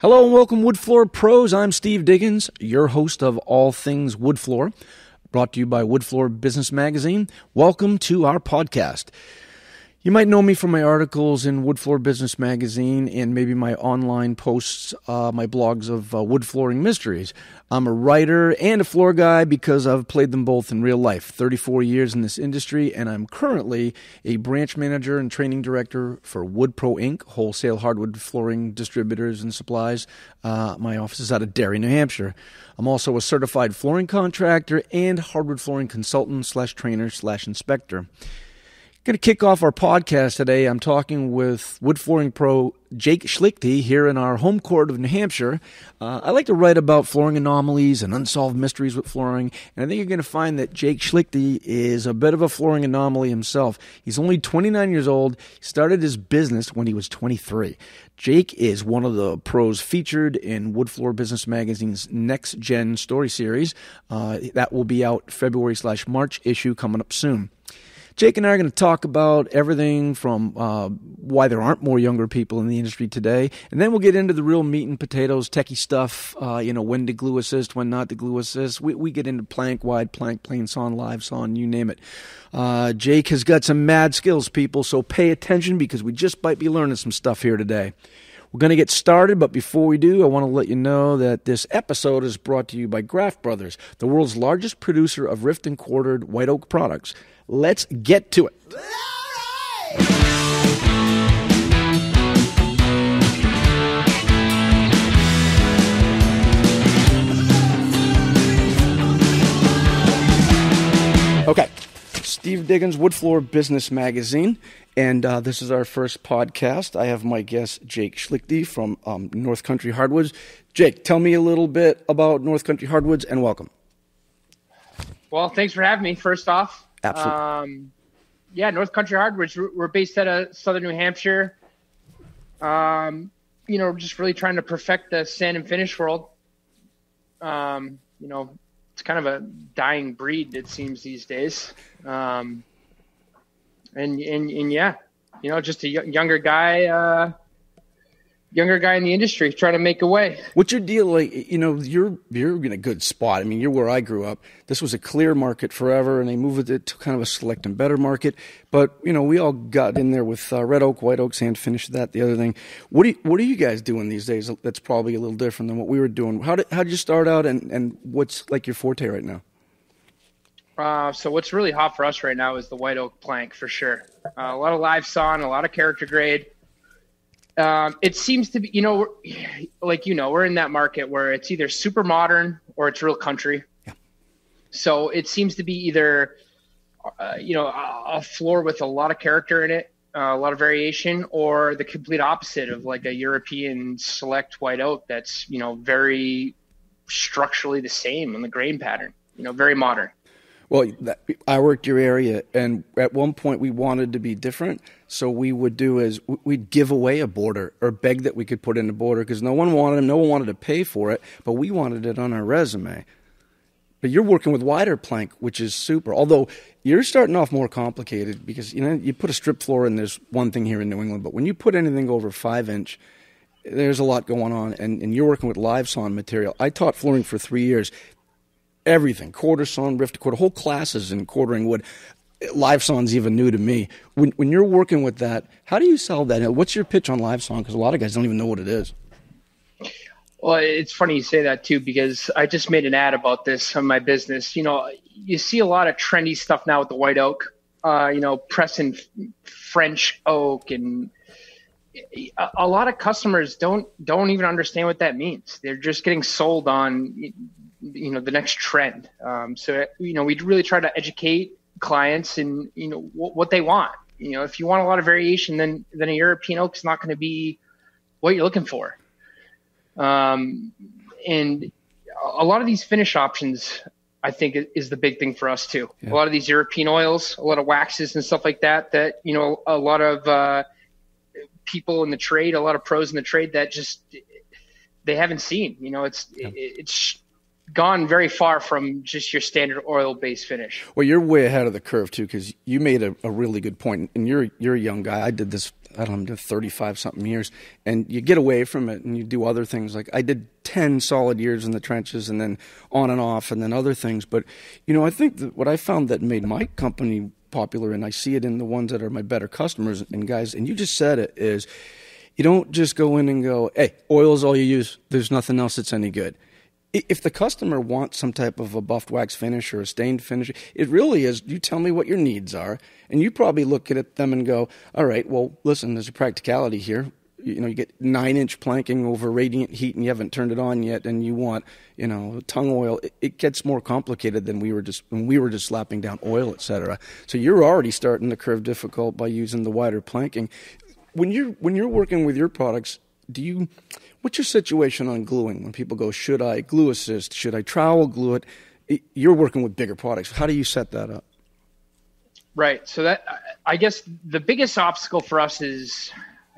Hello and welcome, Wood Floor Pros. I'm Steve Diggins, your host of All Things Wood Floor, brought to you by Wood Floor Business Magazine. Welcome to our podcast. You might know me from my articles in Wood Floor Business Magazine and maybe my online posts, my blogs of wood flooring mysteries. I'm a writer and a floor guy because I've played them both in real life, 34 years in this industry, and I'm currently a branch manager and training director for Wood Pro Inc., wholesale hardwood flooring distributors and supplies. My office is out of Derry, New Hampshire. I'm also a certified flooring contractor and hardwood flooring consultant / trainer / inspector. Going to kick off our podcast today. I'm talking with wood flooring pro Jake Schlichte here in our home court of New Hampshire. I like to write about flooring anomalies and unsolved mysteries with flooring, and I think you're going to find that Jake Schlichte is a bit of a flooring anomaly himself. He's only 29 years old. He started his business when he was 23. Jake is one of the pros featured in Wood Floor Business Magazine's Next Gen Story Series. That will be out February / March issue coming up soon. Jake and I are going to talk about everything from why there aren't more younger people in the industry today, and then we'll get into the real meat and potatoes, techie stuff, when to glue assist, when not to glue assist. We get into plank, wide plank, plain sawn, live sawn, you name it. Jake has got some mad skills, people, so pay attention because we just might be learning some stuff here today. We're going to get started, but before we do, I want to let you know that this episode is brought to you by Graft Brothers, the world's largest producer of rift and quartered white oak products. Let's get to it. Okay, Steve Diggins, Wood Floor Business Magazine, and this is our first podcast. I have my guest, Jake Schlichte from North Country Hardwoods. Jake, tell me a little bit about North Country Hardwoods, and welcome. Well, thanks for having me, first off. Absolutely. North Country Hardwoods, we're based out of southern New Hampshire. Just really trying to perfect the sand and finish world. It's kind of a dying breed, it seems, these days. Just a younger guy in the industry trying to make a way. What's your deal? You're in a good spot. I mean, you're where I grew up. This was a clear market forever, and they moved it to kind of a select and better market. But, we all got in there with red oak, white oak, sand finish, the other thing. What are you guys doing these days that's probably a little different than what we were doing? How did you start out, and what's like your forte right now? So what's really hot for us right now is the white oak plank, for sure. A lot of live sawn, a lot of character grade. It seems to be, we're in that market where it's either super modern or it's real country. Yeah. So it seems to be either, a floor with a lot of character in it, a lot of variation, or the complete opposite of like a European select white oak that's, very structurally the same in the grain pattern, very modern. Well, I worked your area, and at one point we wanted to be different, so we would do is we'd give away a border or beg that we could put in a border because no one wanted to pay for it, but we wanted it on our resume. But you're working with wider plank, which is super, although you're starting off more complicated because, you put a strip floor and there's one thing here in New England, but when you put anything over 5-inch, there's a lot going on, and you're working with live sawn material. I taught flooring for 3 years. Everything, quarter sawn, rift quarter, whole classes in quartering wood. Live sawn's even new to me. When you're working with that, how do you sell that? What's your pitch on live sawn? Because a lot of guys don't even know what it is. Well, it's funny you say that too, because I just made an ad about this on my business. You see a lot of trendy stuff now with the white oak, pressing French oak, and a lot of customers don't even understand what that means. They're just getting sold on the next trend. We really try to educate clients and, what they want. If you want a lot of variation, then a European oak is not going to be what you're looking for. And a lot of these finish options, I think, is the big thing for us too. Yeah. A lot of these European oils, a lot of waxes and stuff like that, a lot of people in the trade, a lot of pros in the trade that just, they haven't seen, it's gone very far from just your standard oil-based finish. Well, you're way ahead of the curve too, because you made a really good point, and you're a young guy. I did this I don't know, 35 something years, and you get away from it and you do other things. Like I did 10 solid years in the trenches and then on and off and then other things. But, I think that what I found that made my company popular, and I see it in the ones that are my better customers and guys, and you just said it, is you don't just go in and go, hey, oil is all you use. There's nothing else that's any good. If the customer wants some type of a buffed wax finish or a stained finish, it really is, you tell me what your needs are, and you probably look at them and go, all right, well, listen, there's a practicality here. You get 9-inch planking over radiant heat and you haven't turned it on yet, and you want, tongue oil. It gets more complicated than when we were just slapping down oil, et cetera. So you're already starting the curve difficult by using the wider planking. When you're working with your products, what's your situation on gluing? When people go, should I glue assist? Should I trowel glue it? You're working with bigger products. How do you set that up? Right. So that, I guess the biggest obstacle for us is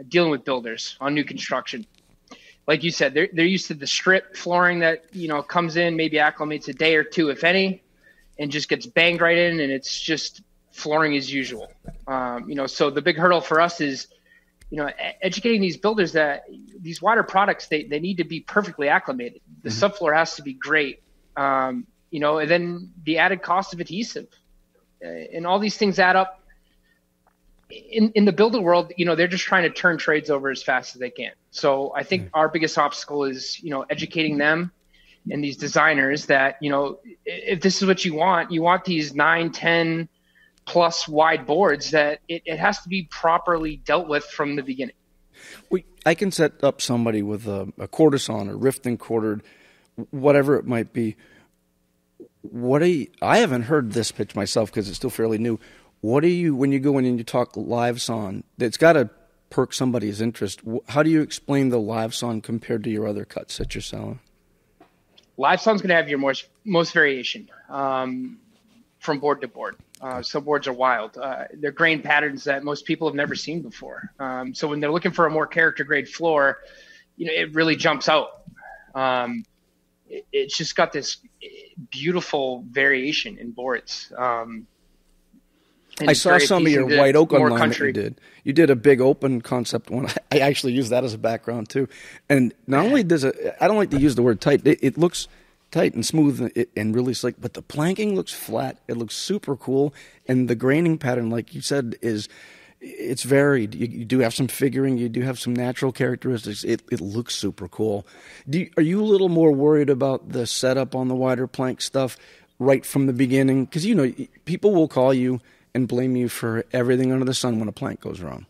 dealing with builders on new construction. Like you said, they're used to the strip flooring that, comes in, maybe acclimates a day or two, if any, and just gets banged right in, and it's just flooring as usual. So the big hurdle for us is, educating these builders that these wider products, they need to be perfectly acclimated. The subfloor has to be great. And then the added cost of adhesive, and all these things add up. In the builder world, they're just trying to turn trades over as fast as they can. So I think our biggest obstacle is, educating them and these designers that, if this is what you want these 9, 10 plus wide boards, that it has to be properly dealt with from the beginning. I can set up somebody with a quarter sawn or rift and quartered, whatever it might be. I haven't heard this pitch myself because it's still fairly new. When you go in and you talk live sawn, it's got to perk somebody's interest. How do you explain the live sawn compared to your other cuts that you're selling? Live sawn's going to have your most variation from board to board. Some boards are wild. They're grain patterns that most people have never seen before. So when they're looking for a more character grade floor, it really jumps out. It's just got this beautiful variation in boards. I saw some of your white oak online that you did. You did a big open concept one. I actually use that as a background too. And not only does it, I don't like to use the word tight. It looks tight and smooth and really slick, but the planking looks flat. It looks super cool. And the graining pattern, like you said, it's varied. You do have some figuring. You do have some natural characteristics. It looks super cool. Are you a little more worried about the setup on the wider plank stuff right from the beginning? Because, people will call you and blame you for everything under the sun when a plank goes wrong.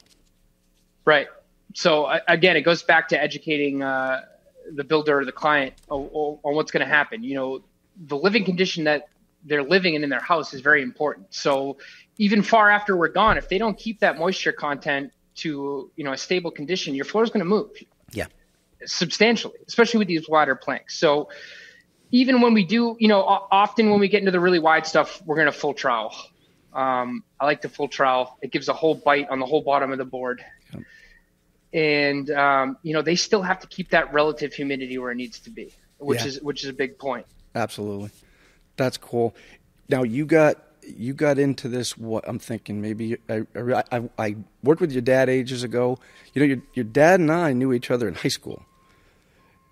Right. So again, it goes back to educating the builder or the client on what's going to happen. The living condition that they're living in their house is very important. So even far after we're gone, if they don't keep that moisture content to, a stable condition, your floor is going to move. Yeah. Substantially, especially with these wider planks. So even when we do, often when we get into the really wide stuff, we're going to full trowel. I like the full trowel. It gives a whole bite on the whole bottom of the board. Yep. And, they still have to keep that relative humidity where it needs to be, which is a big point. Absolutely. That's cool. Now you got into this. What I'm thinking, maybe I worked with your dad ages ago. Your dad and I knew each other in high school.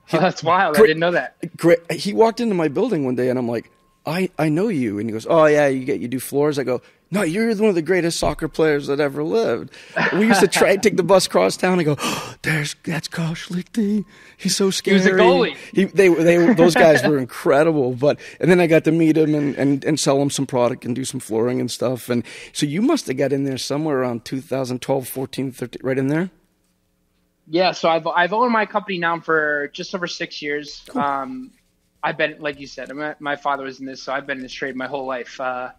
That's wild. I didn't know that. Great. He walked into my building one day and I'm like, I know you. And he goes, oh yeah, you do floors. I go, no, you're one of the greatest soccer players that ever lived. We used to try and take the bus across town and go, oh, that's Carl Schlichte. He's so scary. He was a goalie. Those guys were incredible. And then I got to meet him and sell him some product and do some flooring and stuff. And so you must have got in there somewhere around 2012, 14, 13, right in there? Yeah. So I've owned my company now for just over 6 years. Cool. I've been, like you said, my father was in this, so I've been in this trade my whole life. I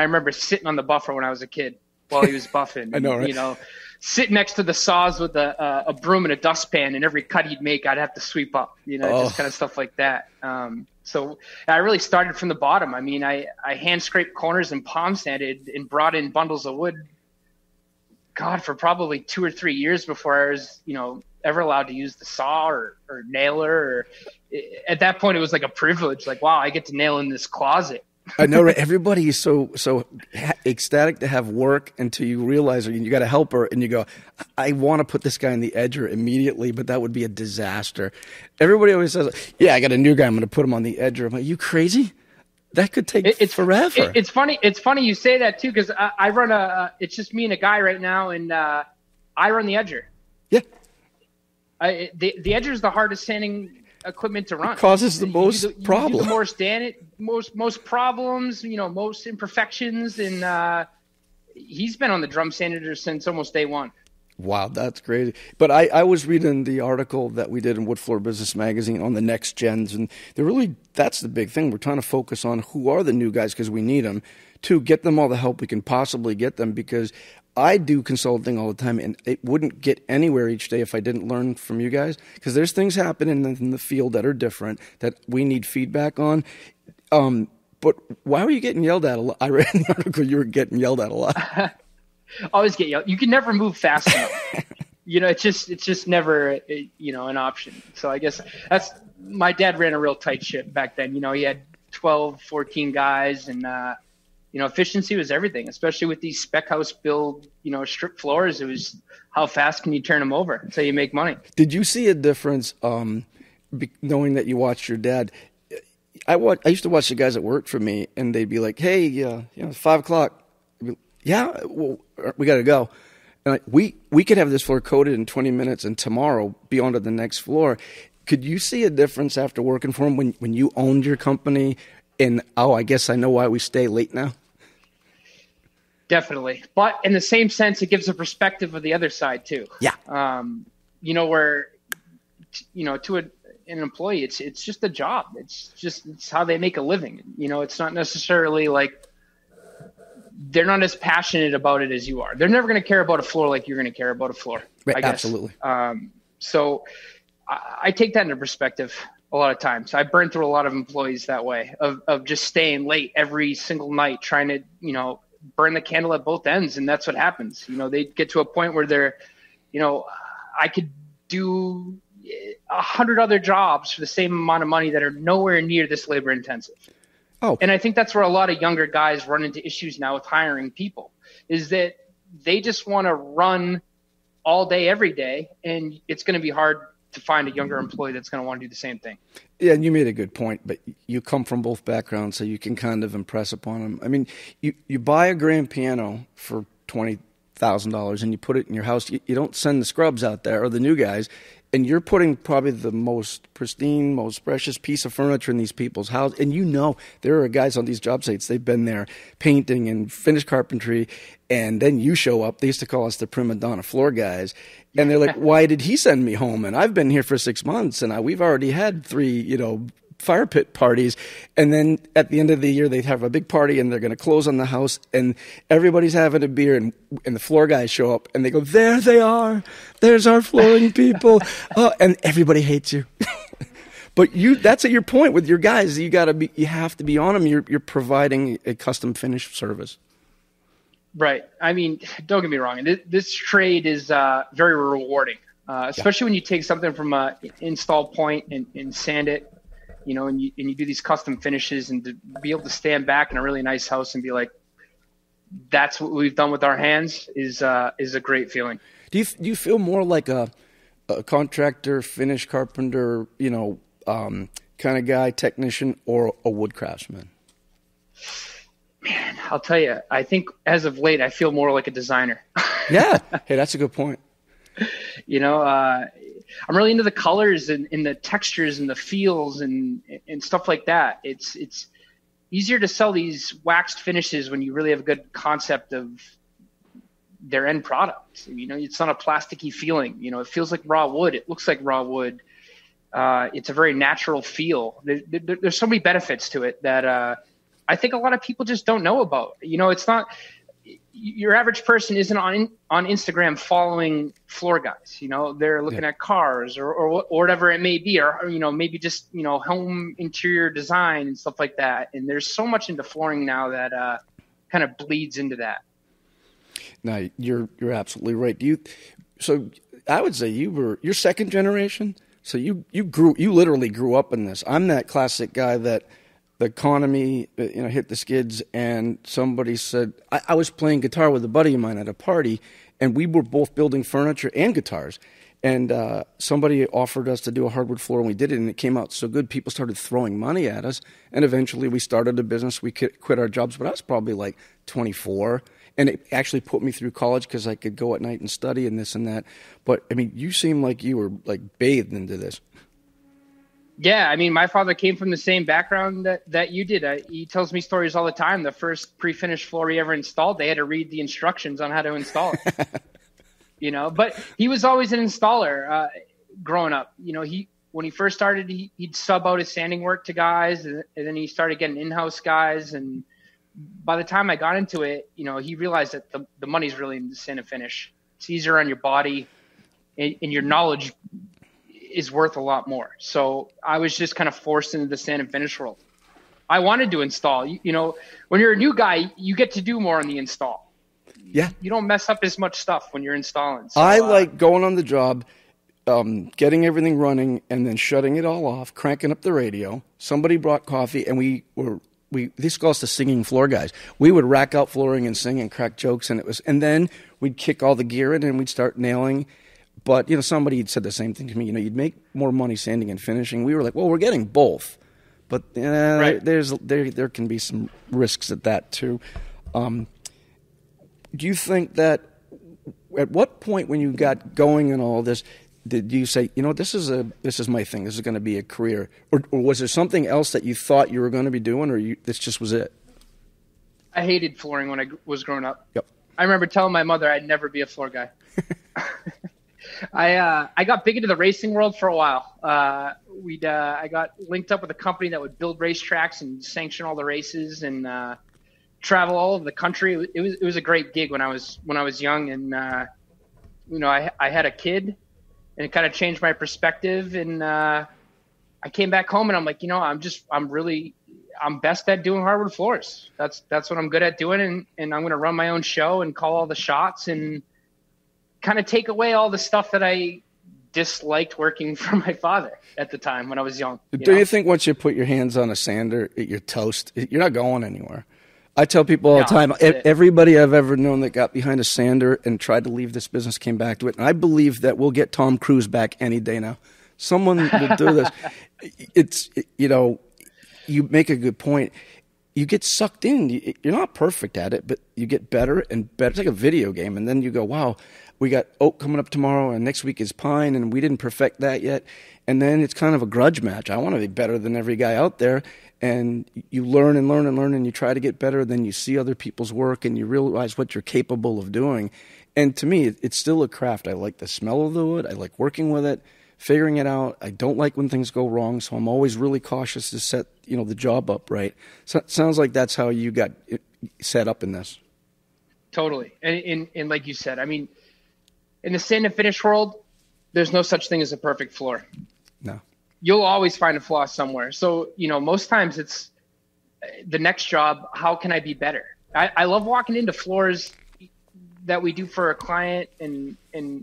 remember sitting on the buffer when I was a kid while he was buffing. I know, right? Sitting next to the saws with a broom and a dustpan, and every cut he'd make, I'd have to sweep up, just kind of stuff like that. So I really started from the bottom. I mean, I hand scraped corners and palm sanded and brought in bundles of wood, for probably 2 or 3 years before I was, ever allowed to use the saw or nailer. At that point, it was like a privilege. Like, wow, I get to nail in this closet. I know, right? Everybody is so ecstatic to have work until you realize you got to help her, and you go, I want to put this guy in the edger immediately, but that would be a disaster. Everybody always says, yeah, I got a new guy, I'm going to put him on the edger. I'm like, you crazy? That could take forever. It's funny you say that too, because I run it's just me and a guy right now, and I run the edger. Yeah. The edger is the hardest sanding equipment to run. It causes the most problems. Most problems, most imperfections, and he's been on the drum sander since almost day one. Wow, that's crazy. But I was reading the article that we did in Wood Floor Business Magazine on the next gens, and that's the big thing. We're trying to focus on who are the new guys because we need them, to get them all the help we can possibly get them, because I do consulting all the time, and it wouldn't get anywhere each day if I didn't learn from you guys, because there's things happening in the field that are different that we need feedback on. But why were you getting yelled at a lot? I read in the article you were getting yelled at a lot. Always get yelled. You can never move fast enough. It's just never, an option. So I guess my dad ran a real tight ship back then. He had 12, 14 guys, and, efficiency was everything, especially with these spec house build, strip floors. It was how fast can you turn them over until you make money. Did you see a difference, knowing that you watched your dad? I used to watch the guys that worked for me, and they'd be like, hey, it's 5 o'clock. Yeah, well, we got to go. And we could have this floor coated in 20 minutes and tomorrow be on to the next floor. Could you see a difference after working for him when you owned your company? And, I guess I know why we stay late now. Definitely. But in the same sense, it gives a perspective of the other side too. Yeah. Where, to an employee, it's just a job. It's how they make a living. It's not necessarily like, they're not as passionate about it as you are. They're never going to care about a floor like you're going to care about a floor. Right, I guess. Absolutely. So I take that into perspective a lot of times. I burned through a lot of employees that way of just staying late every single night, trying to, burn the candle at both ends. And that's what happens. They get to a point where they're, I could do 100 other jobs for the same amount of money that are nowhere near this labor intensive. Oh. And I think that's where a lot of younger guys run into issues now with hiring people, is that they just want to run all day, every day. And it's going to be hard to find a younger employee that's going to want to do the same thing. Yeah, and you made a good point, but you come from both backgrounds, so you can kind of impress upon them. I mean, you buy a grand piano for $20,000 and you put it in your house. You don't send the scrubs out there or the new guys. And you're putting probably the most pristine, most precious piece of furniture in these people's house. And there are guys on these job sites, they've been there painting and finished carpentry. And then you show up. They used to call us the prima donna floor guys. And they're like, why did he send me home? And I've been here for 6 months and we've already had 3, fire pit parties. And then at the end of the year, they have a big party and they're going to close on the house and everybody's having a beer and the floor guys show up and they go, there they are. There's our flooring people. And everybody hates you. But that's at your point with your guys. You have to be on them. You're providing a custom finish service. Right. I mean, don't get me wrong. This trade is very rewarding, especially when you take something from an install point and sand it. And you do these custom finishes, and to be able to stand back in a really nice house and be like, that's what we've done with our hands is a great feeling. Do you feel more like a contractor, finish carpenter, kind of guy, technician, or a wood craftsman? Man, I'll tell you, I think as of late, I feel more like a designer. Yeah. Hey, that's a good point. I'm really into the colors and the textures and the feels and stuff like that. It's easier to sell these waxed finishes when you really have a good concept of their end product. It's not a plasticky feeling. It feels like raw wood. It looks like raw wood. It's a very natural feel. There's so many benefits to it that I think a lot of people just don't know about. It's not – your average person isn't on Instagram following floor guys. They're looking at cars or whatever it may be, or maybe just home interior design and stuff like that. And there's so much into flooring now that kind of bleeds into that. No, you're absolutely right. So I would say you're second generation. So you literally grew up in this. I'm that classic guy that the economy, hit the skids, and somebody said, I was playing guitar with a buddy of mine at a party, and we were both building furniture and guitars. And somebody offered us to do a hardwood floor, and we did it, and it came out so good. People started throwing money at us, and eventually we started a business. We quit our jobs, but I was probably like 24, and it actually put me through college because I could go at night and study and this and that. But, I mean, you seem like you were like bathed into this. Yeah, I mean, my father came from the same background that you did. He tells me stories all the time. The first pre-finished floor he ever installed, they had to read the instructions on how to install it. But he was always an installer growing up. When he first started, he'd sub out his sanding work to guys, and then he started getting in-house guys. And by the time I got into it, he realized that the money's really in the sand and finish. It's easier on your body, and your knowledge is worth a lot more. So I was just kind of forced into the sand and finish world. I wanted to install. When you're a new guy, you get to do more on the install. Yeah. You don't mess up as much stuff when you're installing. So, I like going on the job, getting everything running, and then shutting it all off, cranking up the radio. Somebody brought coffee, and we this calls the singing floor guys. We would rack out flooring and sing and crack jokes, and then we'd kick all the gear in and we'd start nailing. But, somebody had said the same thing to me. You'd make more money sanding and finishing. We were like, well, we're getting both. But right. there can be some risks at that, too. Do you think that at what point when you got going and all this, did you say, this is my thing. This is going to be a career. Or was there something else that you thought you were going to be doing, or this just was it? I hated flooring when I was growing up. Yep. I remember telling my mother I'd never be a floor guy. I got big into the racing world for a while. I got linked up with a company that would build racetracks and sanction all the races and travel all over the country. It was a great gig when I was young, and I had a kid, and it kind of changed my perspective. And I came back home, and I'm like, I'm best at doing hardwood floors. That's what I'm good at doing, and I'm going to run my own show and call all the shots and kind of take away all the stuff that I disliked working for my father at the time when I was young. Do you think once you put your hands on a sander, you're toast? You're not going anywhere. I tell people all the time, everybody I've ever known that got behind a sander and tried to leave this business came back to it. And I believe that we'll get Tom Cruise back any day now. Someone will do this. You make a good point. You get sucked in. You're not perfect at it, but you get better and better. It's like a video game. And then you go, wow, we got oak coming up tomorrow, and next week is pine, and we didn't perfect that yet. And then it's kind of a grudge match. I want to be better than every guy out there. And you learn and learn and learn, and you try to get better. Then you see other people's work, and you realize what you're capable of doing. And to me, it's still a craft. I like the smell of the wood. I like working with it, figuring it out. I don't like when things go wrong, so I'm always really cautious to set the job up right. So it sounds like that's how you got it set up in this. Totally. And like you said, I mean, in the sand and finish world, there's no such thing as a perfect floor. No. You'll always find a flaw somewhere. So, most times it's the next job, how can I be better? I love walking into floors that we do for a client and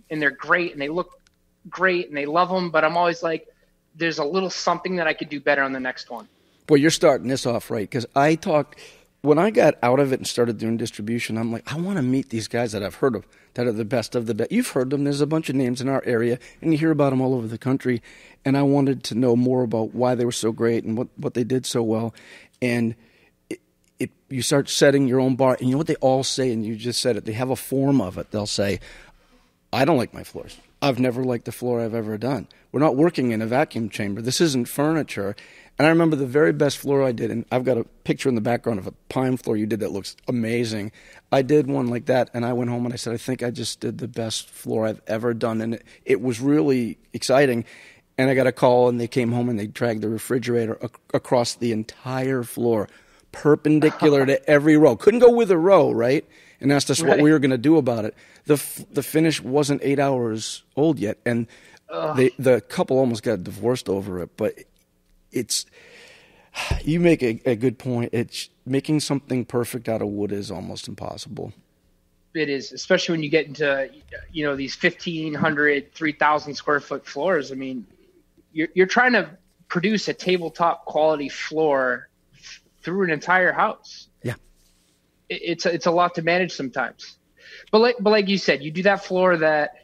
they're great and they look great and they love them, but I'm always like, there's a little something that I could do better on the next one. Boy, you're starting this off right, because when I got out of it and started doing distribution, I'm like, I want to meet these guys that I've heard of, that are the best of the best. You've heard them. There's a bunch of names in our area, and you hear about them all over the country. And I wanted to know more about why they were so great and what they did so well. And you start setting your own bar. And you know what they all say, and you just said it. They have a form of it. They'll say, I don't like my floors. I've never liked the floor I've ever done. We're not working in a vacuum chamber. This isn't furniture. And I remember the very best floor I did, and I've got a picture in the background of a pine floor you did that looks amazing. I did one like that, and I went home and I said, I think I just did the best floor I've ever done. And it was really exciting. And I got a call, and they came home, and they dragged the refrigerator across the entire floor, perpendicular to every row. Couldn't go with a row, right? And asked us what we were going to do about it. The finish wasn't 8 hours old yet, and the couple almost got divorced over it. But you make a good point. It's making something perfect out of wood is almost impossible. It is, especially when you get into these 1,500, 3,000 square foot floors. I mean, you're trying to produce a tabletop quality floor through an entire house. Yeah. It's a lot to manage sometimes. But like you said, you do that floor that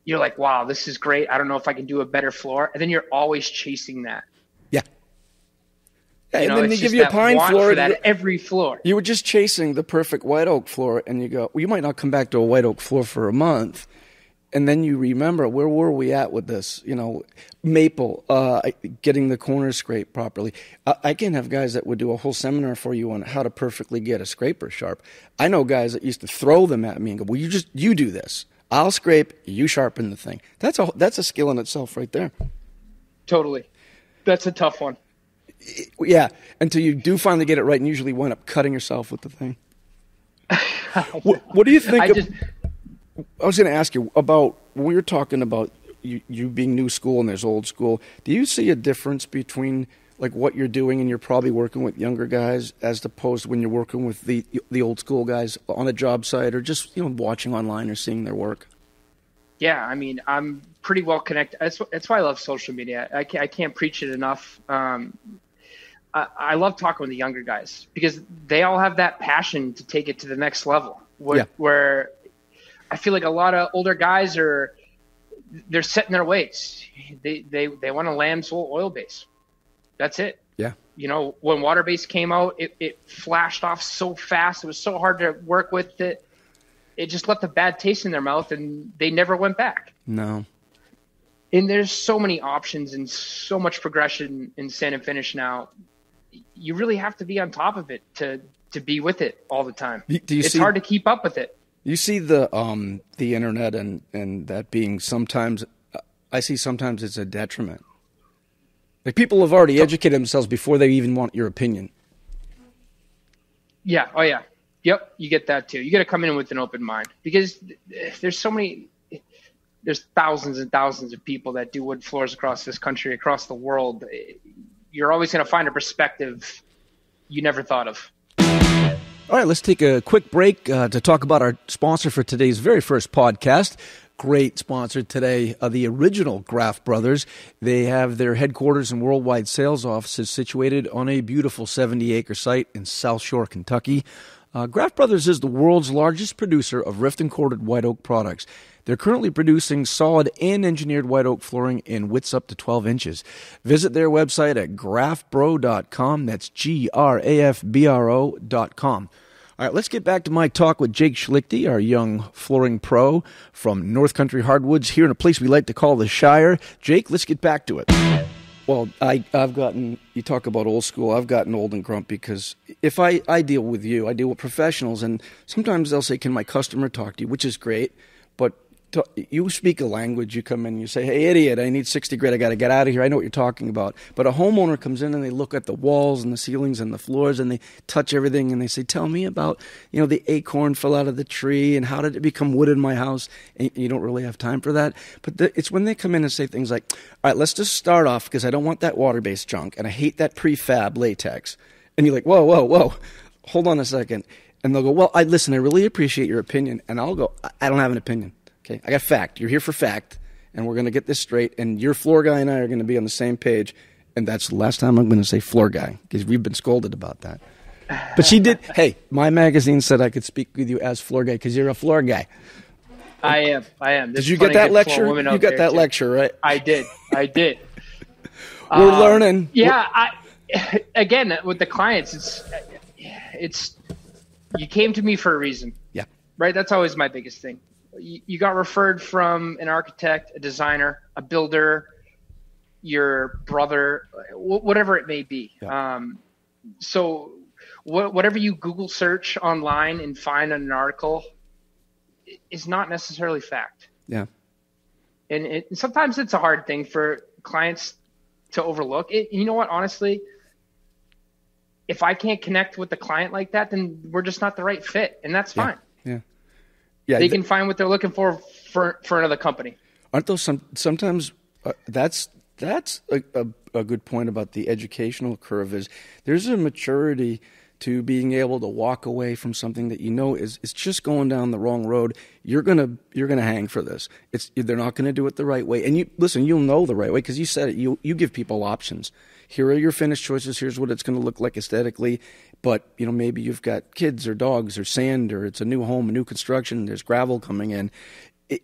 you're like, wow, this is great. I don't know if I can do a better floor. And then you're always chasing that. Yeah. You know, and then they give you a pine floor. For that every floor. You were just chasing the perfect white oak floor, and you go, well, you might not come back to a white oak floor for a month. And then you remember, where were we at with this? You know, maple, getting the corners scraped properly. I can have guys that would do a whole seminar for you on how to perfectly get a scraper sharp. I know guys that used to throw them at me and go, well, you do this. I'll scrape, you sharpen the thing. That's a skill in itself right there. Totally. That's a tough one. Yeah, until you do finally get it right and usually wind up cutting yourself with the thing. What do you think? I was going to ask you about, when we were talking about you being new school and there's old school, do you see a difference between like what you're doing and you're probably working with younger guys as opposed to when you're working with the old school guys on a job site or just, you know, watching online or seeing their work? Yeah, I mean, I'm pretty well connected. That's why I love social media. I can't preach it enough. I love talking with the younger guys because they all have that passion to take it to the next level. Where I feel like a lot of older guys they're set in their ways. They want a Lambswool oil base. That's it. Yeah. You know, when water base came out, it flashed off so fast. It was so hard to work with it. It just left a bad taste in their mouth, and they never went back. No. And there's so many options and so much progression in sand and finish now. You really have to be on top of it to be with it all the time. It's hard to keep up with it. You see the internet and that being sometimes, I see sometimes it's a detriment. Like people have already educated themselves before they even want your opinion. Yeah. Oh yeah. Yep. You get that too. You got to come in with an open mind because there's thousands and thousands of people that do wood floors across this country, across the world. You're always going to find a perspective you never thought of. All right, let's take a quick break to talk about our sponsor for today's very first podcast. Great sponsor today, the original Graff Brothers. They have their headquarters and worldwide sales offices situated on a beautiful 70-acre site in South Shore, Kentucky. Graff Brothers is the world's largest producer of rift and corded white oak products. They're currently producing solid and engineered white oak flooring in widths up to 12 inches. Visit their website at graffbro.com. That's GRAFBRO.com. All right, let's get back to my talk with Jake Schlichte, our young flooring pro from North Country Hardwoods, here in a place we like to call the Shire. Jake, let's get back to it. Well, I've gotten, you talk about old school, I've gotten old and grumpy because if I deal with you, I deal with professionals, and sometimes they'll say, can my customer talk to you, which is great, but you speak a language, you come in and you say, hey, idiot, I need 60 grit, I got to get out of here, I know what you're talking about. But a homeowner comes in and they look at the walls and the ceilings and the floors and they touch everything and they say, tell me about, you know, the acorn fell out of the tree and how did it become wood in my house? And you don't really have time for that. But it's when they come in and say things like, all right, let's just start off because I don't want that water-based junk and I hate that prefab latex. And you're like, whoa, hold on a second. And they'll go, well, I really appreciate your opinion. And I'll go, I don't have an opinion. Okay, I got fact. You're here for fact, and we're going to get this straight, and your floor guy and I are going to be on the same page, and that's the last time I'm going to say floor guy, because we've been scolded about that. But she did, hey, my magazine said I could speak with you as floor guy, because you're a floor guy. I am. Did you get that lecture? You got that lecture, right? I did. We're learning. Yeah, again, with the clients, it's you came to me for a reason. Yeah. Right? That's always my biggest thing. You got referred from an architect, a designer, a builder, your brother, whatever it may be. Yeah. So whatever you Google search online and find an article is not necessarily fact. Yeah. And sometimes it's a hard thing for clients to overlook. You know what? Honestly, if I can't connect with the client like that, then we're just not the right fit, and that's fine. Yeah, they can find what they're looking for another company. Aren't those sometimes that's a good point about the educational curve is there's a maturity to being able to walk away from something that you know is just going down the wrong road. You're gonna hang for this. They're not gonna do it the right way. And you'll know the right way because you said it. You give people options. Here are your finished choices. Here's what it's gonna look like aesthetically. But maybe you've got kids or dogs or sand, or it's a new home, a new construction. There's gravel coming in.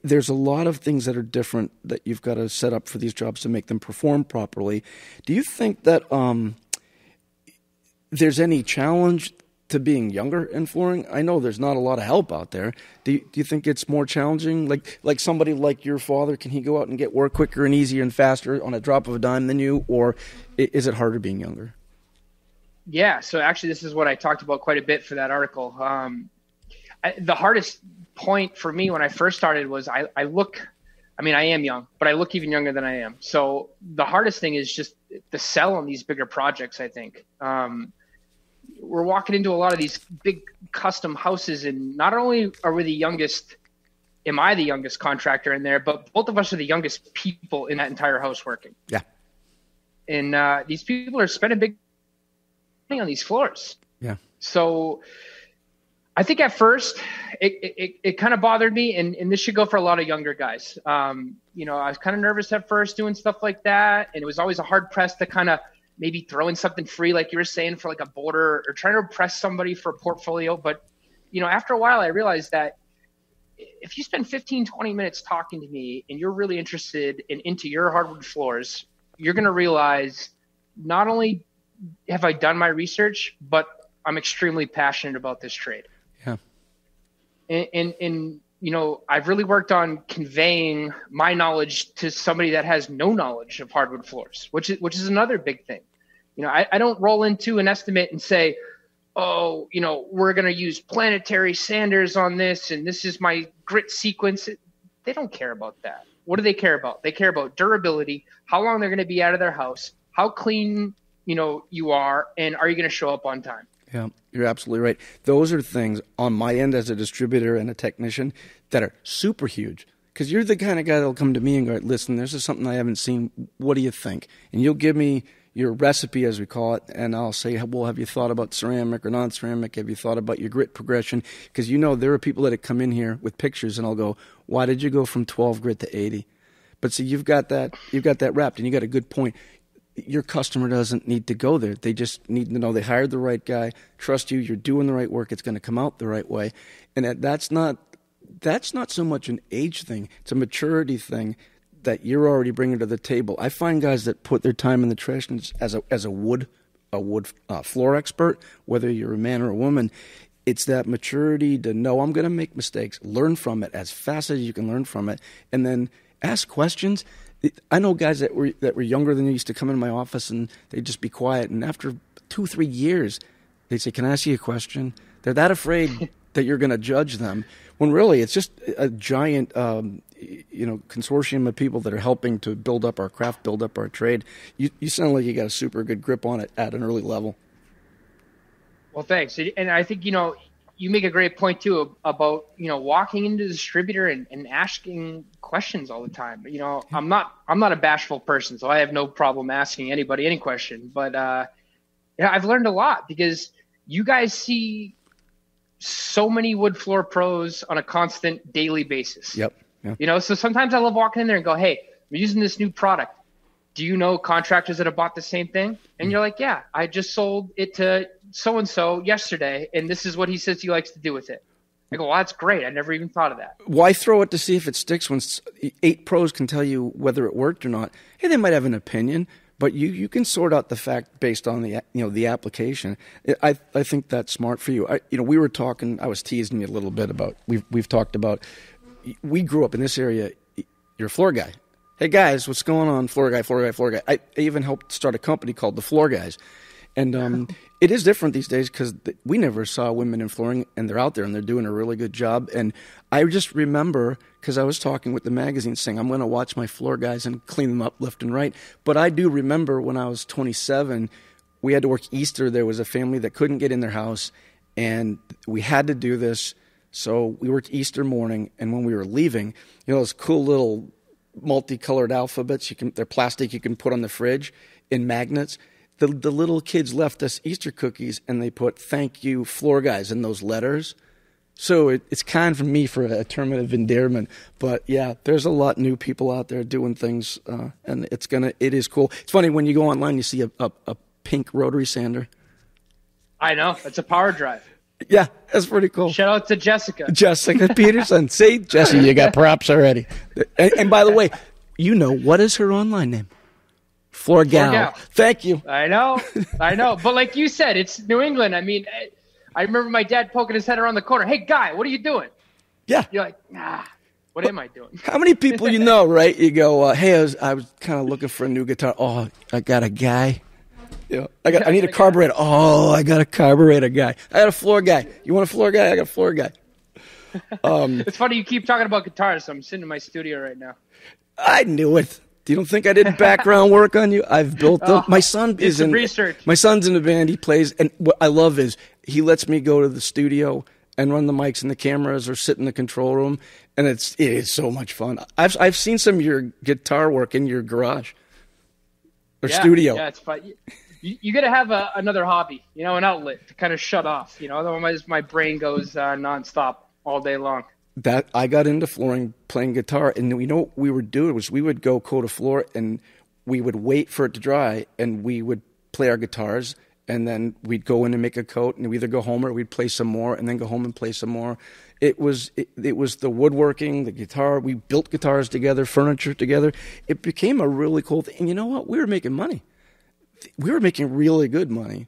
There's a lot of things that are different that you've got to set up for these jobs to make them perform properly. Do you think that there's any challenge to being younger in flooring? I know there's not a lot of help out there. Do you think it's more challenging? Like somebody like your father, can he go out and get work quicker and easier and faster on a drop of a dime than you, or is it harder being younger? Yeah, so actually this is what I talked about quite a bit for that article. The hardest point for me when I first started was I am young, but I look even younger than I am. So the hardest thing is just the sell on these bigger projects, I think. We're walking into a lot of these big custom houses, and not only are we the youngest, am I the youngest contractor in there, but both of us are the youngest people in that entire house working. Yeah. And these people are spending big money on these floors. Yeah. So I think at first it kind of bothered me, and this should go for a lot of younger guys. I was kind of nervous at first doing stuff like that, and it was always a hard press to kind of maybe throw in something free, like you were saying, for like a border, or trying to impress somebody for a portfolio. But, after a while I realized that if you spend 15, 20 minutes talking to me and you're really interested into your hardwood floors, you're going to realize not only have I done my research, but I'm extremely passionate about this trade. Yeah. And I've really worked on conveying my knowledge to somebody that has no knowledge of hardwood floors, which is another big thing. I don't roll into an estimate and say, oh, we're going to use planetary sanders on this, and this is my grit sequence. They don't care about that. What do they care about? They care about durability, how long they're going to be out of their house, how clean, you are, and are you going to show up on time? Yeah, you're absolutely right. Those are things on my end as a distributor and a technician that are super huge, because you're the kind of guy that'll come to me and go, listen, this is something I haven't seen. What do you think? And you'll give me your recipe, as we call it, and I'll say, well, have you thought about ceramic or non-ceramic? Have you thought about your grit progression? Because there are people that come in here with pictures, and I'll go, why did you go from 12 grit to 80? But see, you've got that wrapped, and you got a good point. Your customer doesn't need to go there. They just need to know they hired the right guy, trust you, you're doing the right work, it's going to come out the right way. And that's not so much an age thing. It's a maturity thing that you're already bringing to the table. I find guys that put their time in the trash as a wood floor expert, whether you're a man or a woman, it's that maturity to know I'm going to make mistakes, learn from it as fast as you can learn from it, and then ask questions. I know guys that were younger than me used to come into my office and they'd just be quiet. And after 2-3 years, they'd say, can I ask you a question? They're that afraid that you're going to judge them, when really it's just a giant consortium of people that are helping to build up our craft, build up our trade. You sound like you got a super good grip on it at an early level. Well, thanks. And I think, you make a great point too about, walking into the distributor and asking questions all the time. I'm not a bashful person, so I have no problem asking anybody any question, but I've learned a lot because you guys see so many wood floor pros on a constant daily basis. Yep. Yeah. So sometimes I love walking in there and go, hey, I'm using this new product. Do you know contractors that have bought the same thing? And you're like, yeah, I just sold it to so-and-so yesterday, and this is what he says he likes to do with it. I go, well, that's great. I never even thought of that. Why throw it to see if it sticks when 8 pros can tell you whether it worked or not? Hey, they might have an opinion, but you can sort out the fact based on the application. I think that's smart for you. We were talking. I was teasing you a little bit about. We've talked about. We grew up in this area. You're a floor guy. Hey guys, what's going on? Floor guy. I even helped start a company called the Floor Guys, and it is different these days because we never saw women in flooring, and they're out there and they're doing a really good job. And I just remember because I was talking with the magazine saying I'm going to watch my floor guys and clean them up left and right. But I do remember when I was 27, we had to work Easter. There was a family that couldn't get in their house, and we had to do this. So we worked Easter morning, and when we were leaving, those cool little multicolored alphabets, they're plastic, you can put on the fridge in magnets. the little kids left us Easter cookies, and they put "Thank you, floor guys" in those letters. So it's kind for me for a term of endearment. But yeah, there's a lot of new people out there doing things, and it is cool. It's funny when you go online, you see a pink rotary sander. I know, it's a power drive. Yeah, that's pretty cool. Shout out to Jessica. Jessica Peterson. See, Jesse, you got props already. And by the way, what is her online name? Floor Gal. Thank you. I know. But like you said, it's New England. I mean, I remember my dad poking his head around the corner. Hey, guy, what are you doing? Yeah. You're like, what am I doing? How many people right? You go, hey, I was kind of looking for a new guitar. Oh, I got a guy. I need a carburetor. Oh, I got a carburetor guy. I got a floor guy. You want a floor guy? I got a floor guy. It's funny you keep talking about guitars. So I'm sitting in my studio right now. I knew it. You don't think I did background work on you? I've built them. My son is in research. My son's in a band. He plays, and what I love is he lets me go to the studio and run the mics and the cameras, or sit in the control room, and it is so much fun. I've seen some of your guitar work in your garage or studio. Yeah, it's fun. You got to have another hobby, an outlet to kind of shut off. Otherwise my brain goes nonstop all day long. That I got into flooring playing guitar, and what we would do was we would go coat a floor, and we would wait for it to dry, and we would play our guitars, and then we'd go in and make a coat, and we'd either go home or we'd play some more, and then go home and play some more. It was the woodworking, the guitar. We built guitars together, furniture together. It became a really cool thing. And you know what? We were making money. We were making really good money.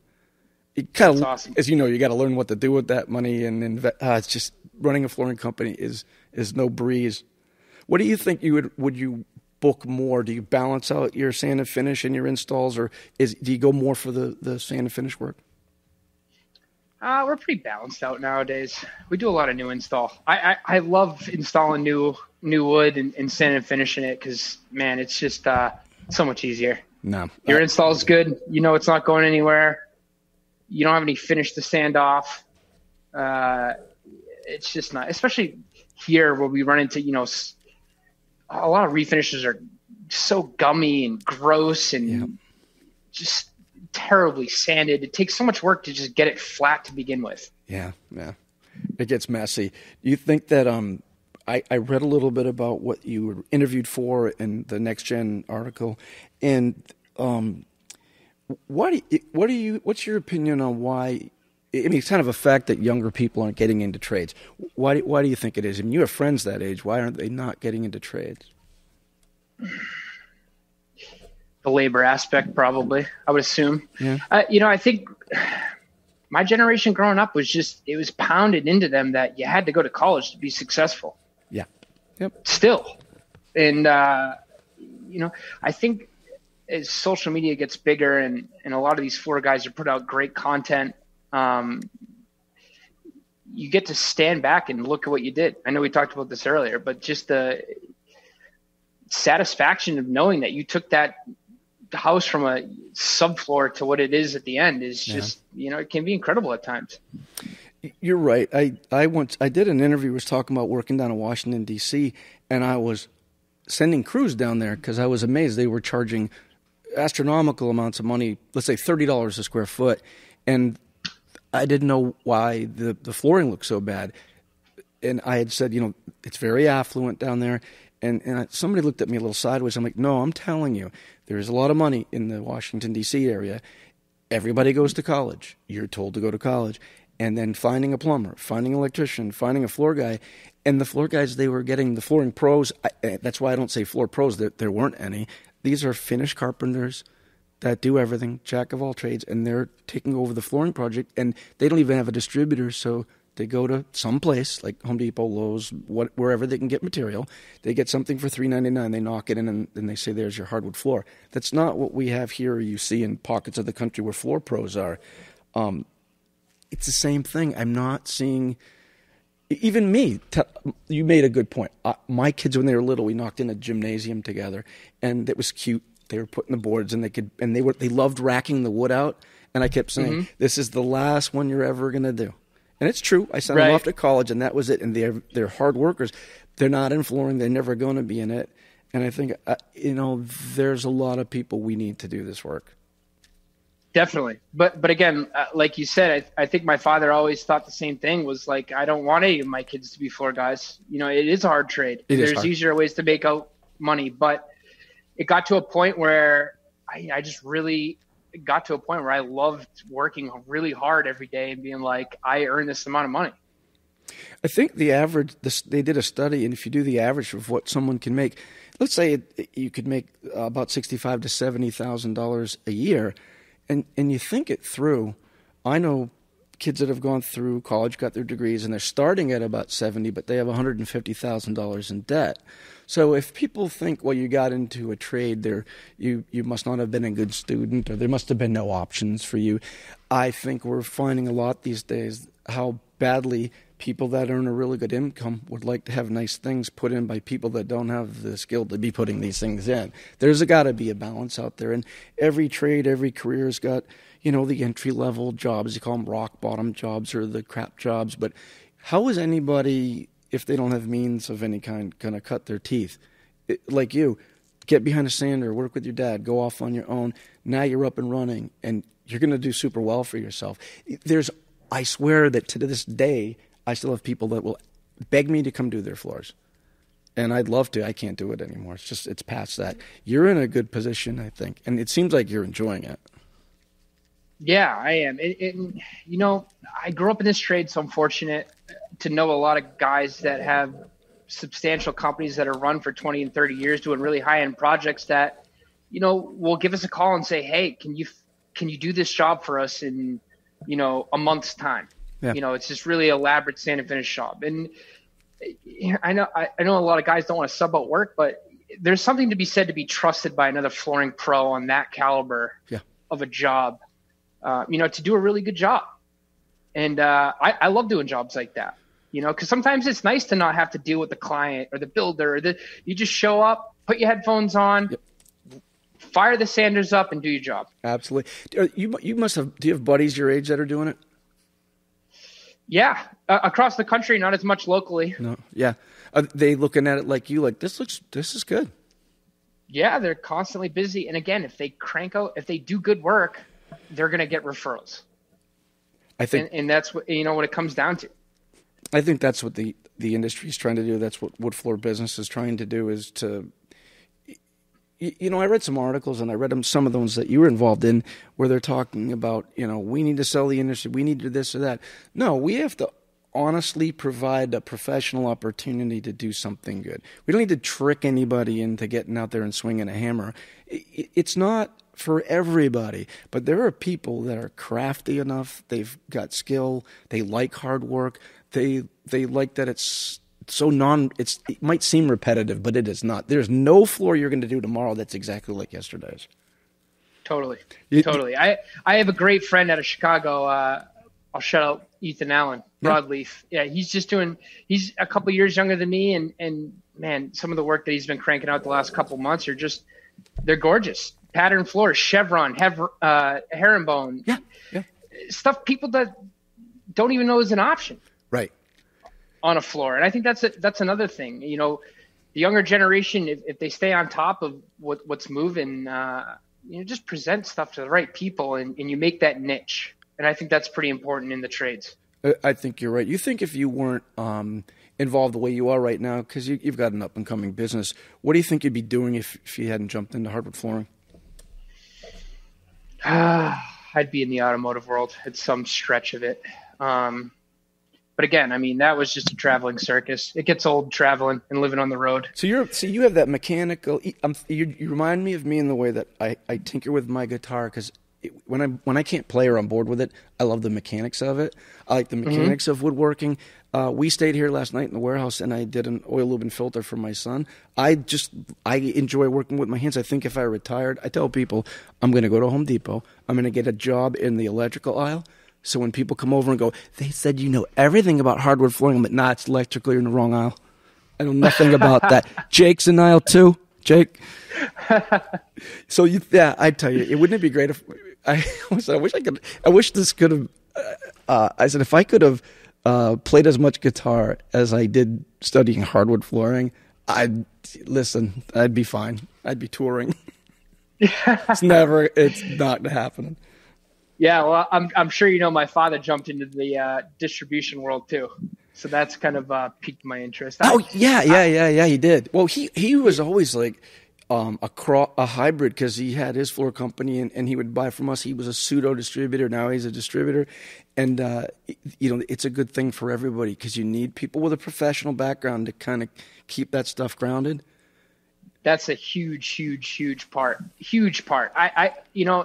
That's awesome. As you know, you got to learn what to do with that money, and it's just running a flooring company is no breeze. What do you think would you book more? Do you balance out your sand and finish and your installs, or do you go more for the sand and finish work? We're pretty balanced out nowadays. We do a lot of new install. I love installing new wood and sand and finishing it because, man, it's just so much easier. No, your install is good. It's not going anywhere. You don't have any finish to sand off. It's just not, especially here where we run into, a lot of refinishes are so gummy and gross and just terribly sanded. It takes so much work to just get it flat to begin with. Yeah. It gets messy. Do you think that I read a little bit about what you were interviewed for in the Next Gen article, and what's your opinion on why? I mean, it's kind of a fact that younger people aren't getting into trades. Why do you think it is? I mean, you have friends that age. Why aren't they not getting into trades? The labor aspect, probably, I would assume. Yeah. I think my generation growing up it was pounded into them that you had to go to college to be successful. Yeah. Yep. Still. And, I think as social media gets bigger and a lot of these floor guys are put out great content, you get to stand back and look at what you did. I know we talked about this earlier, but just the satisfaction of knowing that you took that house from a subfloor to what it is at the end is just, it can be incredible at times. You're right. I did an interview, was talking about working down in Washington, D.C., and I was sending crews down there because I was amazed. They were charging astronomical amounts of money, let's say $30 a square foot, and I didn't know why the flooring looked so bad. And I had said, it's very affluent down there. And somebody looked at me a little sideways. I'm like, no, I'm telling you, there's a lot of money in the Washington, D.C. area. Everybody goes to college. You're told to go to college. And then finding a plumber, finding an electrician, finding a floor guy. And the floor guys, they were getting the flooring pros. That's why I don't say floor pros. There weren't any. These are finished carpenters that do everything, jack of all trades, and they're taking over the flooring project, and they don't even have a distributor, so they go to some place like Home Depot, Lowe's, wherever they can get material. They get something for $3.99. They knock it in, and they say, "There's your hardwood floor." That's not what we have here. Or you see in pockets of the country where floor pros are. It's the same thing. I'm not seeing. Even me, you made a good point. My kids, when they were little, we knocked in a gymnasium together, and it was cute. They were putting the boards, and they loved racking the wood out. And I kept saying, "This is the last one you're ever going to do." And it's true. I sent them off to college, and that was it. And they're hard workers. They're not in flooring. They're never going to be in it. And I think there's a lot of people we need to do this work. Definitely. But again, like you said, I think my father always thought the same thing, was like, I don't want any of my kids to be floor guys. It is a hard trade. There's easier ways to make out money, but it got to a point where I just really got to a point where I loved working really hard every day and being like, I earn this amount of money. I think the average, they did a study, and if you do the average of what someone can make, let's say you could make about $65,000 to $70,000 a year, and you think it through. I know kids that have gone through college, got their degrees, and they're starting at about 70, but they have $150,000 in debt. So if people think, well, you got into a trade there, you must not have been a good student, or there must have been no options for you. I think we're finding a lot these days how badly people that earn a really good income would like to have nice things put in by people that don't have the skill to be putting these things in. There's got to be a balance out there. And every trade, every career has got, the entry-level jobs. You call them rock-bottom jobs or the crap jobs. But how is anybody, if they don't have means of any kind, going to cut their teeth? Like you, get behind a sander, work with your dad, go off on your own. Now you're up and running, and you're going to do super well for yourself. I swear that to this day, I still have people that will beg me to come do their floors. And I'd love to. I can't do it anymore. It's past that. You're in a good position, I think. And it seems like you're enjoying it. Yeah, I am. I grew up in this trade, so I'm fortunate to know a lot of guys that have substantial companies that are run for 20 and 30 years doing really high-end projects that, will give us a call and say, hey, can you do this job for us in, a month's time? Yeah. It's just really elaborate sand and finish job. And I know a lot of guys don't want to sub out work, but there's something to be said to be trusted by another flooring pro on that caliber of a job, to do a really good job. And I love doing jobs like that, because sometimes it's nice to not have to deal with the client or the builder. You just show up, put your headphones on, fire the sanders up, and do your job. Absolutely. You must have. Do you have buddies your age that are doing it? Yeah, across the country, not as much locally. No, yeah. Are they looking at it like you, like this is good? Yeah, they're constantly busy. And again, if they do good work, they're going to get referrals. I think, and that's what it comes down to. I think that's what the industry is trying to do. That's what wood floor business is trying to do, is to. I read some articles, and I read some of those that you were involved in, where they're talking about, we need to sell the industry, we need to do this or that. No, we have to honestly provide a professional opportunity to do something good. We don't need to trick anybody into getting out there and swinging a hammer. It's not for everybody, but there are people that are crafty enough, they've got skill, they like hard work, they like that it's so it might seem repetitive, but it is not. There's no floor you're going to do tomorrow that's exactly like yesterday's. Totally. I have a great friend out of Chicago. I'll shout out Ethan Allen, Broadleaf. Yeah, he's a couple years younger than me, and man, some of the work that he's been cranking out the last couple months they're gorgeous. Pattern floors, chevron, herringbone. Yeah. Stuff people that don't even know is an option. Right. On a floor. And I think that's another thing. The younger generation, if they stay on top of what's moving, just present stuff to the right people, and you make that niche. And I think that's pretty important in the trades. I think you're right. You think if you weren't involved the way you are right now, because you've got an up-and-coming business, what do you think you'd be doing if you hadn't jumped into hardwood flooring? I'd be in the automotive world at some stretch of it. But again, that was just a traveling circus. It gets old traveling and living on the road. So you have that mechanical. You remind me of me in the way that I tinker with my guitar, because when I can't play or I'm bored with it, I love the mechanics of it. I like the mechanics of woodworking. We stayed here last night in the warehouse, and I did an oil lube and filter for my son. I enjoy working with my hands. I think if I retired, I tell people I'm going to go to Home Depot. I'm going to get a job in the electrical aisle. So when people come over and go, they said you know everything about hardwood flooring, but it's electrical. You're in the wrong aisle. I know nothing about that. Jake's in aisle 2. Jake. So I tell you, wouldn't it be great if I wish this could have. I said if I could have played as much guitar as I did studying hardwood flooring, I'd be fine. I'd be touring. It's not happening. Yeah, well, I'm sure you know my father jumped into the distribution world too, so that's kind of piqued my interest. Yeah. He did. Well, he was always like a hybrid because he had his floor company and he would buy from us. He was a pseudo distributor. Now he's a distributor, and it's a good thing for everybody because you need people with a professional background to kind of keep that stuff grounded. That's a huge part. Huge part. And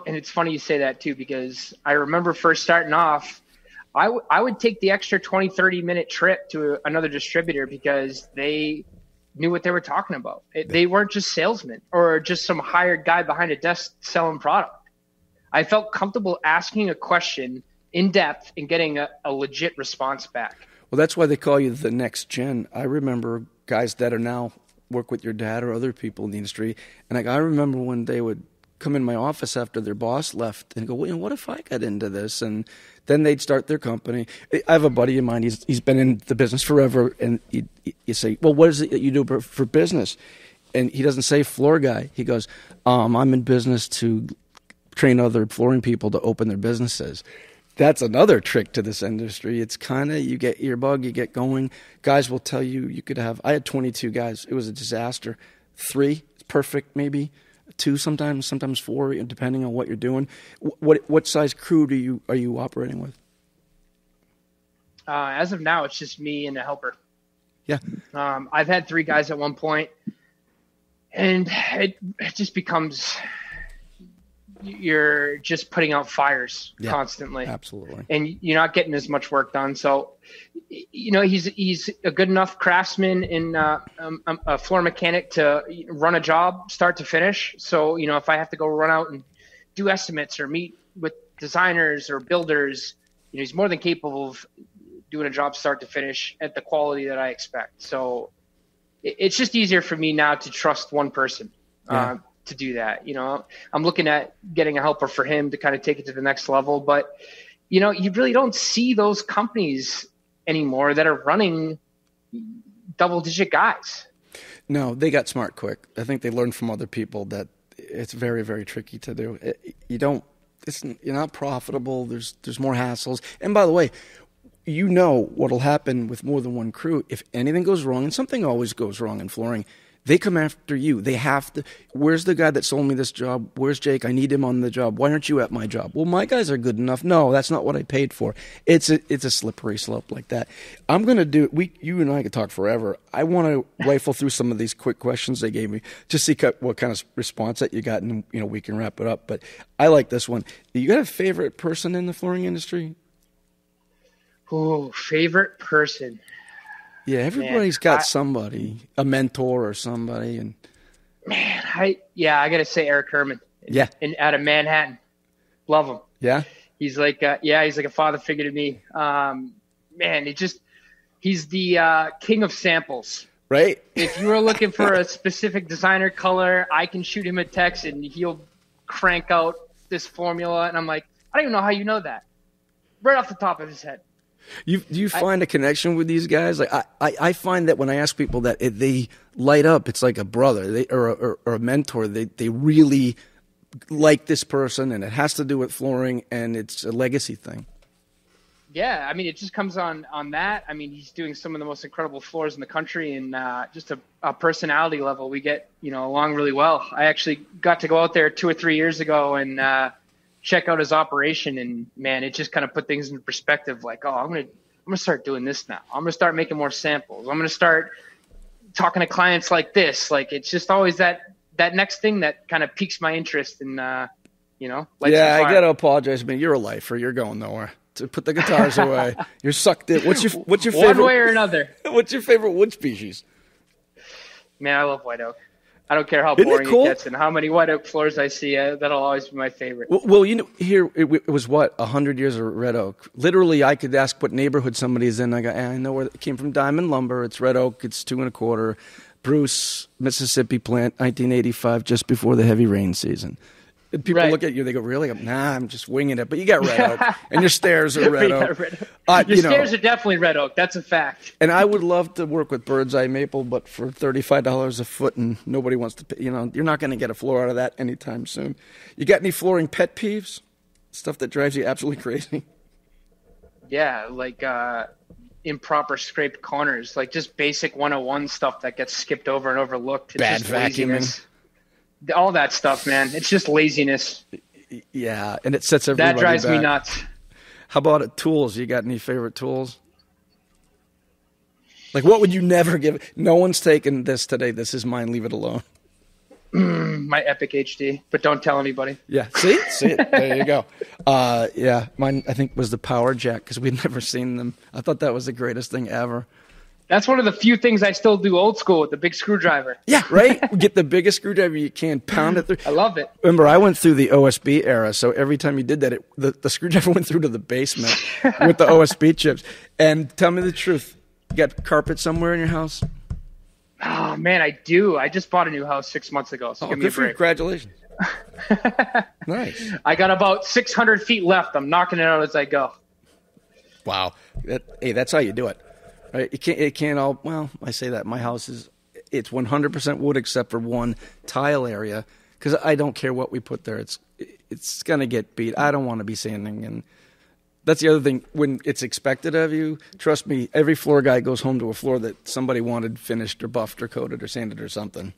it's funny you say that too, because I remember first starting off, I would take the extra 20, 30-minute trip to another distributor because they knew what they were talking about. They weren't just salesmen or just some hired guy behind a desk selling product. I felt comfortable asking a question in depth and getting a legit response back. Well, that's why they call you the next gen. I remember guys that are now work with your dad or other people in the industry. And I remember when they would come in my office after their boss left and go, well, what if I got into this? And then they'd start their company. I have a buddy of mine. He's been in the business forever. And you say, well, what is it that you do for business? And he doesn't say floor guy. He goes, I'm in business to train other flooring people to open their businesses. That's another trick to this industry. It's kind of, you get earbug, you get going. Guys will tell you could have, I had 22 guys. It was a disaster. 3, it's perfect maybe. 2 sometimes 4, depending on what you're doing. What size crew are you operating with? As of now, it's just me and a helper. Yeah. I've had 3 guys at one point, and it just becomes, you're just putting out fires constantly. Absolutely. And you're not getting as much work done. So, he's a good enough craftsman and a floor mechanic to run a job start to finish. So, if I have to go run out and do estimates or meet with designers or builders, he's more than capable of doing a job start to finish at the quality that I expect. So it's just easier for me now to trust one person. To do that. I'm looking at getting a helper for him to kind of take it to the next level, but you really don't see those companies anymore that are running double-digit guys. No, they got smart quick. I think they learned from other people that it's very, very tricky to do. You're not profitable. There's more hassles. And by the way, what'll happen with more than one crew. If anything goes wrong, and something always goes wrong in flooring, they come after you. They have to. Where's the guy that sold me this job? Where's Jake? I need him on the job. Why aren't you at my job? Well, my guys are good enough. No, that's not what I paid for. It's a slippery slope like that. I'm going to do you and I could talk forever. I want to rifle through some of these quick questions they gave me, just see what kind of response that you got, and we can wrap it up. But I like this one. You got a favorite person in the flooring industry? Oh, favorite person. Yeah, everybody's got somebody, a mentor or somebody, and I gotta say Eric Herman. Yeah, out of Manhattan, love him. Yeah, he's like a father figure to me. He's the king of samples. Right. If you are looking for a specific designer color, I can shoot him a text and he'll crank out this formula, and I'm like, I don't even know how you know that, right off the top of his head. Do you find a connection with these guys? Like I find that when I ask people that they light up, it's like a brother or a mentor. They really like this person, and it has to do with flooring, and it's a legacy thing. Yeah, it just comes on that. He's doing some of the most incredible floors in the country, and just a personality level, we get along really well. I actually got to go out there 2 or 3 years ago and check out his operation, and man, it just kind of put things in perspective. Like, I'm gonna start doing this now. I'm gonna start making more samples. I'm gonna start talking to clients like this. Like, it's just always that next thing that kind of piques my interest, and I gotta apologize, man. You're a lifer. You're going nowhere. To put the guitars away. You're sucked in. What's your favorite? One way or another. What's your favorite wood species? Man, I love white oak. I don't care how boring it gets and how many white oak floors I see. That'll always be my favorite. Well, here it was 100 years of red oak. Literally, I could ask what neighborhood somebody's in. I go, I know where it came from. Diamond Lumber. It's red oak. It's 2 1/4. Bruce, Mississippi plant, 1985, just before the heavy rain season. And people look at you, they go, really? Nah, I'm just winging it. But you got red oak, and your stairs are red oak. Your stairs are definitely red oak. That's a fact. And I would love to work with bird's eye maple, but for $35 a foot, and nobody wants to pay, you're not going to get a floor out of that anytime soon. You got any flooring pet peeves? Stuff that drives you absolutely crazy. Yeah, like improper scraped corners, like just basic 101 stuff that gets skipped over and overlooked. It's Bad just vacuuming. laziness. All that stuff, man. It's just laziness. Yeah, and it sets everybody That drives back. me nuts. How about tools? You got any favorite tools? Like, what would you never give? No one's taken this today. This is mine. Leave it alone. My Epic HD, but don't tell anybody. Yeah, see it. There you go. Yeah, mine I think was the power jack because we'd never seen them. I thought that was the greatest thing ever. That's one of the few things I still do old school with the big screwdriver. Yeah, right. Get the biggest screwdriver you can, pound it through. I love it. Remember, I went through the OSB era, so every time you did that, the screwdriver went through to the basement with the OSB chips. And tell me the truth, you got carpet somewhere in your house? Oh, man, I do. I just bought a new house 6 months ago, so give me a Good for you. break. Congratulations. Nice. I got about 600 feet left. I'm knocking it out as I go. Wow. Hey, that's how you do it. Right? It can't all, well, I say that. My house it's 100% wood except for one tile area because I don't care what we put there. It's going to get beat. I don't want to be sanding. And that's the other thing. When it's expected of you, trust me, every floor guy goes home to a floor that somebody wanted finished or buffed or coated or sanded or something.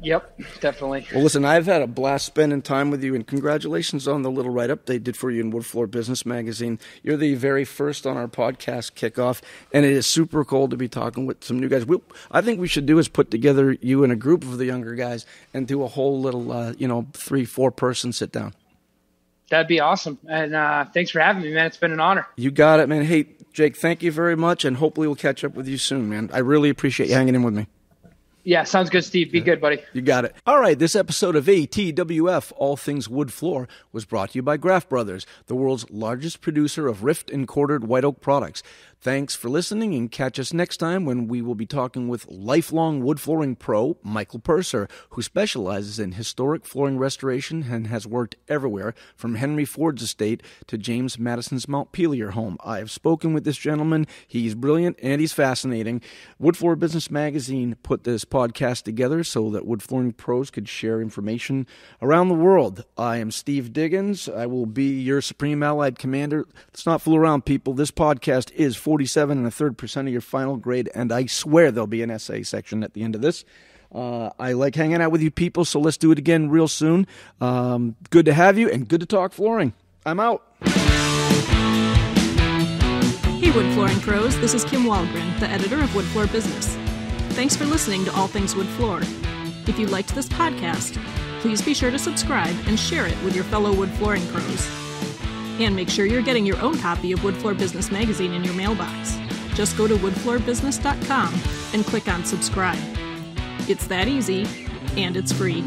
Yep, definitely. Well, listen, I've had a blast spending time with you, and congratulations on the little write-up they did for you in Wood Floor Business Magazine. You're the very first on our podcast kickoff, and it is super cool to be talking with some new guys. I think we should do is put together you and a group of the younger guys and do a whole little, 3-4 person sit down. That'd be awesome. And thanks for having me, man. It's been an honor. You got it, man. Hey, Jake, thank you very much, and hopefully we'll catch up with you soon, man. I really appreciate you hanging in with me. Yeah, sounds good, Steve. Be good, buddy. You got it. All right, this episode of ATWF, All Things Wood Floor, was brought to you by Graff Brothers, the world's largest producer of rift and quartered white oak products. Thanks for listening, and catch us next time when we will be talking with lifelong wood flooring pro Michael Purser, who specializes in historic flooring restoration and has worked everywhere from Henry Ford's estate to James Madison's Montpelier home. I have spoken with this gentleman. He's brilliant and he's fascinating. Wood Floor Business Magazine put this podcast together so that wood flooring pros could share information around the world. I am Steve Diggins. I will be your Supreme Allied Commander. Let's not fool around, people. This podcast is 47 1/3% of your final grade, and I swear there'll be an essay section at the end of this. I like hanging out with you people, so let's do it again real soon. Good to have you, and good to talk flooring. I'm out. Hey, Wood Flooring Pros, this is Kim Walgren, the editor of Wood Floor Business. Thanks for listening to All Things Wood Floor. If you liked this podcast, please be sure to subscribe and share it with your fellow wood flooring pros. And make sure you're getting your own copy of Wood Floor Business Magazine in your mailbox. Just go to woodfloorbusiness.com and click on subscribe. It's that easy, and it's free.